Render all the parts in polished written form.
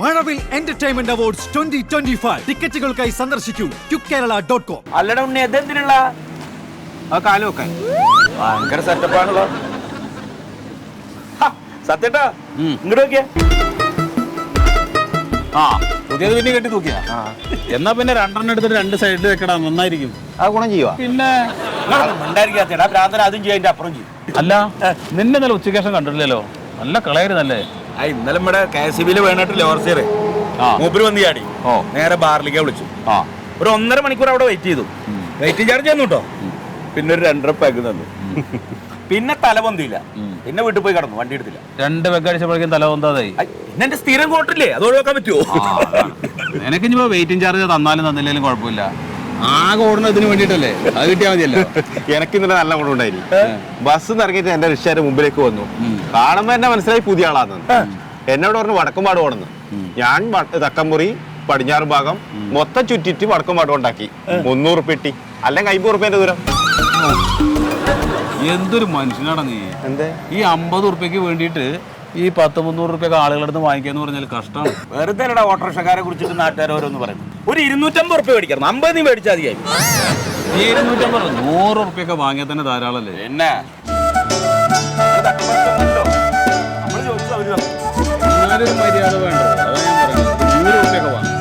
മഴവിൽ entertainment awards 2025 ടിക്കറ്റുകൾക്കായി സന്ദർശിക്കൂ QKerala.com. അല്ലട ഉണ്ണി എന്തിനുള്ള ആ കാലമൊക്കെ ഭയങ്കര സെറ്റപ്പാണല്ലോ. സത്യട്ടാ ഇങ്ങോട്ട് നോക്കിയാ പുതിയത് പിന്നെ കെട്ടി തൂക്കിയാ എന്നാ പിന്നെ രണ്ടെണ്ണം എടുത്തിട്ട് രണ്ട് സൈഡിൽ വെക്കടാ, നന്നായിരിക്കും. ആ ഗുണം ചെയ്യുവാ. പിന്നെ ഉണ്ടായിരിക്കാത്തടാ ഭ്രാന്തന അതും ചെയ്യാൻ അപ്പുറം ചെയ്യും. അല്ല നിന്നെ നല്ല ഉച്ചക്കേഷം കണ്ടിട്ടില്ലല്ലോ, നല്ല കളയായിരുന്നല്ലേ. ഇന്നലെ നമ്മുടെ KCB വേണായിട്ട് ലോർസിയർ മൂപ്പര് വന്ന് ചാടി നേരെ ബാറിലേക്ക് വിളിച്ചു. ഒരു 1.5 മണിക്കൂർ അവിടെ വെയിറ്റ് ചെയ്തു. വെയിറ്റിംഗ് ചാർജ് തന്നു കേട്ടോ. പിന്നെ ഒരു 2.5 പെഗ് തന്നു. പിന്നെ തല പൊന്തിയില്ല. പിന്നെ വീട്ടിൽ പോയി കിടന്നു, വണ്ടി എടുത്തില്ല. 2 പെഗ് അടിച്ചപ്പോഴേക്കും തല പൊന്താതായി. പിന്നെ എന്റെ സ്ഥിരം കോട്ടില്ലേ, അത് ഒഴിവാക്കാൻ പറ്റുമോ? നിനക്ക് ഇനിയിപ്പോ വെയിറ്റിംഗ് ചാർജ് തന്നാലും തന്നില്ലെങ്കിലും കുഴപ്പമില്ല. ആകെ ഓടുന്ന ഇതിന് വേണ്ടിട്ടല്ലേ, അത് കിട്ടിയാൽ മതിയല്ലോ. എനിക്ക് ഇന്നലെ നല്ല ഗുണം ഉണ്ടായിരുന്നു. ബസ് ഇറങ്ങിയിട്ട് എന്റെ റിക്ഷയുടെ മുമ്പിലേക്ക് വന്നു. കാണുമ്പോ എന്നെ മനസ്സിലായി പുതിയ ആളാന്ന്. എന്നോട് പറഞ്ഞു വടക്കുംപാട് പോണെന്ന്. ഞാൻ തക്കമ്പുറി പടിഞ്ഞാറ് ഭാഗം മൊത്തം ചുറ്റിട്ട് വടക്കുംപാട് ഉണ്ടാക്കി. 300 പെട്ടി അല്ലെങ്കിൽ 50 റുപ്യന്റെ ദൂരം. എന്തൊരു മനുഷ്യനാടാ നീ. എന്തേ ഈ 50 ഉറുപ്പ്യക്ക് വേണ്ടിയിട്ട് ഈ 100-300 റുപ്യൊക്കെ ആളുകളടുത്ത് വാങ്ങിക്കാന്ന് പറഞ്ഞാൽ കഷ്ടമാണ്. വെറുതെ ഓട്ടോറിക്ഷക്കാരെ കുറിച്ചിട്ട് നാട്ടുകാർ ഓരോന്ന് പറയും. ഒരു 250 റുപ്യ മേടിക്കണം, 50 നീ മേടിച്ചാൽ മതിയായി. 250 100 ഉറുപ്പ്യൊക്കെ വാങ്ങിയാൽ തന്നെ ധാരാളല്ലേ. എന്നാ എന്നാലൊരു മര്യാദ വേണ്ട. അതാ ഞാൻ പറയുന്നത്, 100 ഉറുപ്പ്യൊക്കെ വാങ്ങും.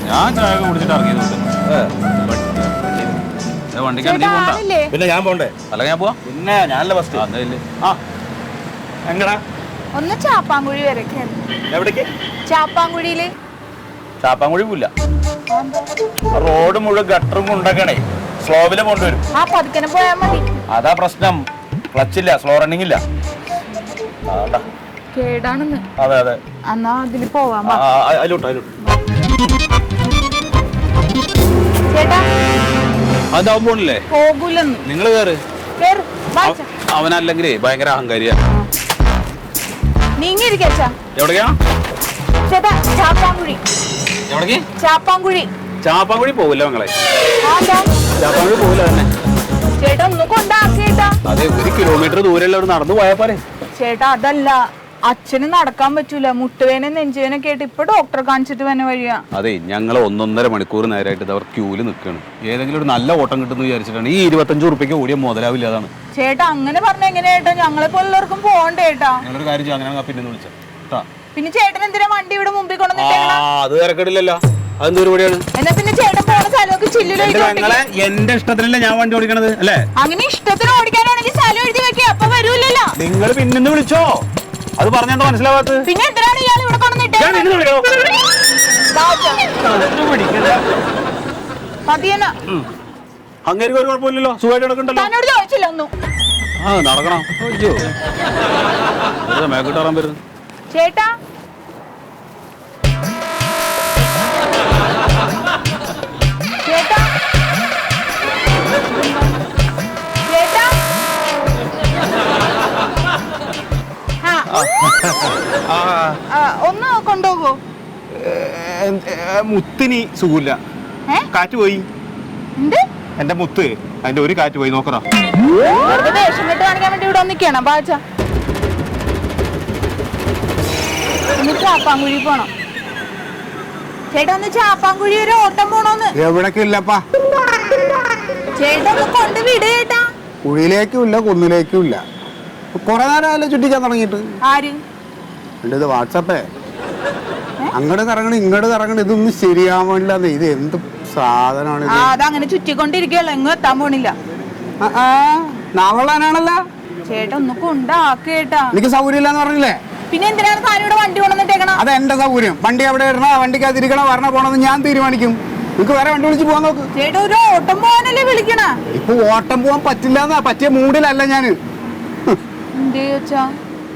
ഞാൻ ചായ കുടിച്ചിട്ട് ഇറങ്ങിയത്. വണ്ടിക്കാണ് നീ പോണ്ട. പിന്നെ ഞാൻ പോണ്ടേ? അല്ലെങ്കിൽ ഞാൻ പോവാ. പിന്നെ ഞാനല്ല ഫസ്റ്റ്. എങ്ങടാ? ഒന്ന് ചാപ്പാങ്കുഴി വരെ. എവിടേക്ക്? ചാപ്പാങ്കുഴിയില്. ചാപ്പാങ്കുഴി പോവില്ല. റോഡ് മുഴുവൻ ഗട്ടറും ഉണ്ടാക്കണേ. സ്ലോവിലെ കൊണ്ടുവരും. ആ പതുക്കനെ പോയാ മതി. അതാ പ്രശ്നം. ക്ലച്ചില്ല, സ്ലോ റണ്ണിങ് ഇല്ല. കേടാണെന്ന്. അതെ അതെ. എന്നാ അതില് പോവാം. ചേട്ടാ അതാവും പോണില്ലേ? പോകൂലെന്ന്. നിങ്ങള് കേറ്. അവനല്ലെങ്കിലേ ഭയങ്കര അഹങ്കാരിയാ. നീങ്ങിരിക്കാ. എവിടേക്കാ ചേട്ടാ? ചാപ്പാങ്കുഴി. എവിടേക്ക്? ചാപ്പാങ്കുഴി. ചാപ്പാങ്കുഴി പോവില്ല മകളെ. ചാപ്പാങ്കുഴി പോവില്ല തന്നെ. ചേട്ടാ ഒന്ന് കൊണ്ടാക്കേട്ടാ. അതെ, 1 കിലോമീറ്റർ ദൂരെയുള്ള നടന്നു പോയാ പോരെ. ചേട്ടാ അതല്ല, അച്ഛന് നടക്കാൻ പറ്റൂല, മുട്ടുവേന നെഞ്ചുവേനൊക്കെ ആയിട്ട് ഇപ്പൊ ഡോക്ടറെ കാണിച്ചിട്ട് തന്നെ വഴിയാ. അതെ, ഞങ്ങള് 1.5 മണിക്കൂർ നേരമായിട്ട് അവർ ക്യൂല് നിൽക്കണം. ഏതെങ്കിലും ഒരു നല്ല ഓട്ടം കിട്ടുന്ന വിചാരിച്ചിട്ടാണ്. ഈ 25 ഉറുപ്പ്യക്ക് ഓടിയ മുതലാവില്ല. അതാണ് ചേട്ടാ. അങ്ങനെ പറഞ്ഞ എങ്ങനെയാ? ഞങ്ങളെ പോലുള്ളവർക്കും പോകണ്ടേ ചേട്ടാ? ഞങ്ങളൊരു കാര്യം അങ്ങനെ പിന്നെ വിളിച്ചാ. പിന്നെ ചേട്ടൻ എന്തിനാ വണ്ടി ഇവിടെ മുമ്പിൽ കൊണ്ടുവന്നിട്ടേക്കണ? അത് തിരക്കടില്ലല്ലോ. അതെന്ത് പരിപാടിയാണ്? എന്നാ പിന്നെ ചേട്ടൻ പോണ സ്ഥലമൊക്കെ എന്റെ ഇഷ്ടത്തിനല്ലേ ഞാൻ വണ്ടി ഓടിക്കണത് അല്ലേ? അങ്ങനെ ഇഷ്ടത്തിന് ഓടിക്കാനാണെങ്കിൽ സ്ഥലം എഴുതി വെക്കുക, അപ്പൊ വരൂല്ലല്ലോ. നിങ്ങൾ പിന്നെന്ന് വിളിച്ചോ? അത് പറഞ്ഞാ മനസ്സിലാവാത്തത്. പിന്നെ എന്തിനാണ് ഇയാൾ ഇവിടെ കൊണ്ടുവന്നിട്ടേ? മതിയെന്നാ. അങ്ങനെ ഒരു കുഴപ്പമില്ലല്ലോ, സുഖമായിട്ട് നടക്കണ്ടല്ലോ. തന്നോട് ചോദിച്ചില്ല ഒന്നും. നടക്കണം. മേക്കോട്ടാറാൻ വരുന്നു ചേട്ടാ. ചേട്ടാ ചേട്ടാ ഒന്ന് കൊണ്ടുപോകോ? മുത്തിന് സുഖമില്ല, കാറ്റ് പോയി. എന്ത്? എന്റെ മുത്ത്, അതിന്റെ ഒരു കാറ്റ് പോയി. നോക്കറ ദേഷ്യം കെട്ട് കാണിക്കാൻ വേണ്ടി ഇവിടെ ഒന്നിക്കണം. ബാച്ച ഒന്ന് ചാപ്പാങ്കുഴി പോണം. ചേട്ടാ ഒന്ന് ചാപ്പാങ്കുഴി ഒരു ഓട്ടം പോണോന്ന്. എവിടേക്കും ഇല്ലപ്പാ. ചേട്ടാ ഒന്ന് കൊണ്ട് വിട് ചേട്ടാ. കുഴിയിലേക്കും ഇല്ല, കുന്നിലേക്കും ഇല്ല. കുറെ നേരം ചുറ്റിക്കാൻ തുടങ്ങിയിട്ട്. ആര്? ഇത് വാട്സപ്പേ. അങ്ങോട്ട് കറങ്ങണ ഇങ്ങോട്ട് കറങ്ങണ, ഇതൊന്നും ശരിയാവില്ല. ഇത് എന്ത് സാധനമാണ്? അതങ്ങനെ ചുറ്റിക്കൊണ്ടിരിക്കുകയല്ലോ, എങ്ങും എത്താൻ പോണില്ല. നാവളാനാണല്ല. ചേട്ടാ ഒന്ന് കൊണ്ടാക്കേട്ടാ. എനിക്ക് സൗകര്യം ഇല്ലാന്ന് പറഞ്ഞില്ലേ? പിന്നെ എന്തിനാണ് താനിവിടെ വണ്ടി കൊണ്ടുവന്നിട്ടേക്കണം? അത് എന്റെ സൗകര്യം. വണ്ടി എവിടെ ഇടണ, വണ്ടിക്ക് തിരിക്കണ, വരണ പോണെന്ന് ഞാൻ തീരുമാനിക്കും. നിനക്ക് വേറെ വണ്ടി വിളിച്ച് പോകാൻ നോക്ക്. ചേട്ടാ ഒരു ഓട്ടം പോകാനല്ലേ വിളിക്കണ? ഇപ്പൊ ഓട്ടം പോകാൻ പറ്റില്ല, പറ്റിയ മൂഡിലല്ല ഞാന്. എന്തേ വെച്ചാ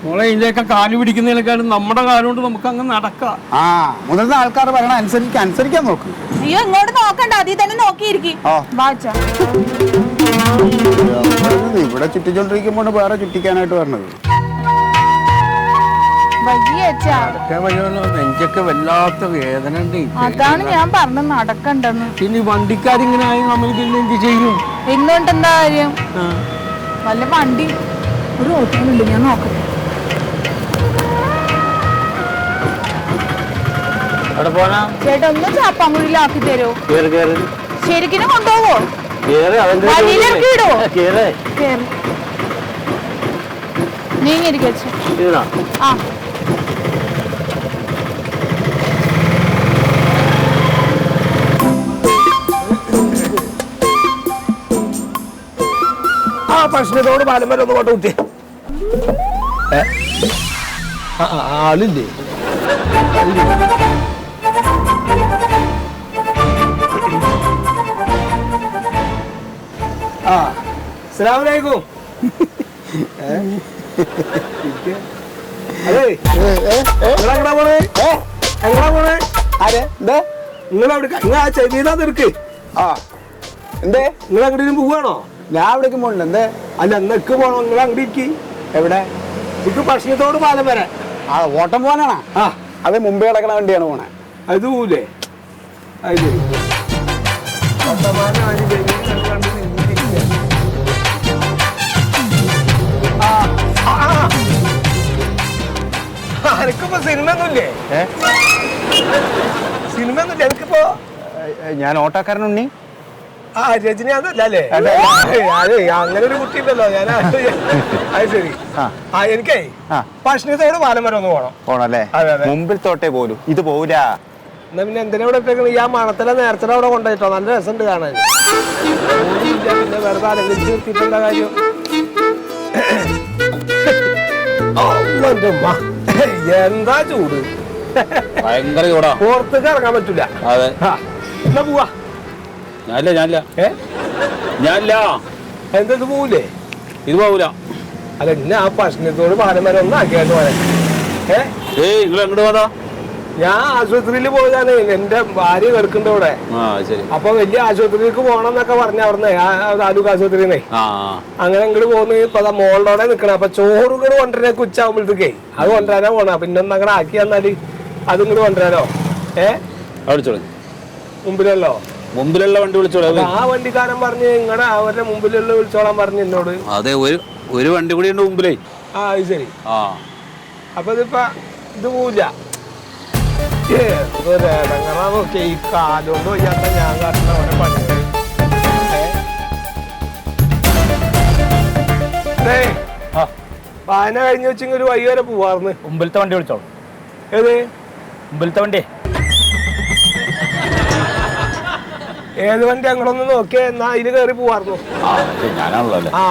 മോളെ, ഇതിന്റെയൊക്കെ കാല് പിടിക്കുന്നതിനേക്കാളും നമ്മുടെ കാലുകൊണ്ട് നമുക്ക് അങ്ങ് നടക്കാം. മുതിർന്ന ആൾക്കാർ പറയണ അനുസരിക്കാൻ നോക്ക്. അയ്യോ ഇങ്ങോട്ട് നോക്കണ്ട, അതിൽ തന്നെ നോക്കിയിരിക്കും. ഇവിടെ ചുറ്റിച്ചോണ്ടിരിക്കുമ്പോൾ വേറെ ചുറ്റിക്കാനായിട്ട് വരണത്. വയ്യ അച്ഛാ. നെഞ്ചൊക്കെ വല്ലാത്ത വേദന ഉണ്ട്. അതാണ് ഞാൻ പറഞ്ഞത് നടക്കണ്ടെന്ന്. പിന്നെ വണ്ടിക്കാരിങ്ങനെ ആയി നമ്മൾ പിന്നെ എന്ത് ചെയ്യും? ഇന്നുകൊണ്ട് എന്താ കാര്യം? വല്ല വണ്ടി ഒരു ഓട്ടോയിലുണ്ട്, ഞാൻ നോക്കട്ടെ. ചേട്ടാ ഒന്ന് ചാപ്പാങ്കുഴിയിലാക്കി തരുമോ? ശരിക്കും കൊണ്ടുപോവോ? വഴിയിലിറക്കി വിടുവോ? കേറി നീങ്ങിരിക്ക. ആ പ്രശ്നത്തോട് പാലം വരെ ഒന്ന് കോട്ട കുത്തി. ആളില്ലേ? ആ അസ്സലാമലൈക്കും. അതെ നിങ്ങളെങ്ങടാ പോണേ? എങ്ങടാ പോണേ? നിങ്ങളവിടെ നിങ്ങൾ ആ ചെവിതാ നിൽക്ക്. ആ എന്തേ നിങ്ങൾ എങ്ങോട്ടും പോവാണോ? ഞാൻ അവിടേക്ക് പോകണ്ട. എന്തേ? അല്ല എന്നൊക്കെ പോണോ? നിങ്ങൾ അങ്ങോട്ട് ഇരിക്കി. എവിടെ? ഇത് പ്രശ്നത്തോട് പാലം വരെ. ആ ഓട്ടം പോകാനാണോ? ആ അത് മുമ്പേ കിടക്കണ വണ്ടിയാണ് പോണേ. അത് പോലേ? അത് ശരി. എനിക്കിപ്പോ സിനിമ ഒന്നുമില്ലേ? സിനിമ ഒന്നുമില്ല എനിക്കിപ്പോ. ഞാൻ ഓട്ടോക്കാരനുണ്ണി. ആ രജനി അതല്ല അല്ലേ? അതെ അങ്ങനെ ഒരു കുട്ടി ഉണ്ടല്ലോ. ഞാൻ അത് ശരി. ആ എനിക്കേ ഭക്ഷണത്തോട് പാലം വരെ ഒന്ന് പോകണം. പോണല്ലേ? മുമ്പിൽ തോട്ടേ പോലും ഇത് പോവില്ല. എന്നാ പിന്നെ എന്തിനാ ഇവിടെ ഇട്ടേക്കണേ? ഈ ആ മണത്തിലെ നേരത്തെ അവിടെ കൊണ്ടുപോയിട്ടോ, നല്ല രസമുണ്ട് കാണാൻ. പിന്നെ വെറുതെ അലങ്കരിച്ച് നിർത്തിയിട്ടുള്ള കാര്യം. എന്താ ചൂട്, ഭയങ്കര ചൂടാ, പുറത്തേക്ക് ഇറങ്ങാൻ പറ്റൂല. അതെ. എന്നാ പോവാ. ഞാനില്ല. എന്താ ഇത് പോവൂലേ? ഇത് പോവൂല. അല്ല ഇന്ന ആ ഭക്ഷണത്തോട് പാലം വരെ ഒന്നും ആക്കിയാണ്ട് പോലെ. നിങ്ങൾ എങ്ങോട്ട് പോകാ? ഞാൻ ആശുപത്രിയിൽ പോയതാണ്. എന്റെ ഭാര്യ കിടക്കുന്നുണ്ട് ഇവിടെ. അപ്പൊ വലിയ ആശുപത്രിയിലേക്ക് പോകണം എന്നൊക്കെ പറഞ്ഞു അവിടുന്ന്, താലൂക്ക് ആശുപത്രിന്നേ. അങ്ങനെ ഇങ്ങോട്ട് പോകുന്നു. ഇപ്പൊ മോളിനോടെ നിക്കണം. അപ്പൊ ചോറ് ഇങ്ങോട്ട് കൊണ്ടുവരാനൊക്കെ ഉച്ചാകുമ്പോഴത്തേക്കേ അത് കൊണ്ടുവരാനാ പോണ. പിന്നെ ഒന്ന് അങ്ങനെ ആക്കി തന്നാല് അത് ഇങ്ങോട്ട് കൊണ്ടുവരാനോ? മുമ്പിലല്ലോ? മുമ്പിലുള്ള വണ്ടി വിളിച്ചോളൂ. ആ വണ്ടിക്കാരൻ പറഞ്ഞ് നിങ്ങളുടെ അവരുടെ മുമ്പിലുള്ള വിളിച്ചോളാൻ പറഞ്ഞു എന്നോട്. അതെ, ഒരു വണ്ടി കൂടി ഉണ്ട് മുമ്പിലേ. ആ അത് ശരി. അപ്പൊ ഇതിപ്പോ ഇത് പോവില്ല. ഇടങ്ങറാന്നൊക്കെ ഈ കാലുകൊണ്ട് വയ്യാത്ത ഞാൻ കാട്ടുന്ന ഓരോ പണികൾ. വായന കഴിഞ്ഞ് വെച്ചെങ്കിൽ ഒരു വഴി വരെ പോവാർന്ന്. മുമ്പിലത്തെ വണ്ടി വിളിച്ചോളൂ. ഏത് മുമ്പിലത്തെ വണ്ടി? ഏത് വണ്ടി അങ്ങോട്ടൊന്ന് നോക്കിയേ, എന്നാ അതില് കയറി പോവാർന്നു. ഞാനാണല്ലോ. ആ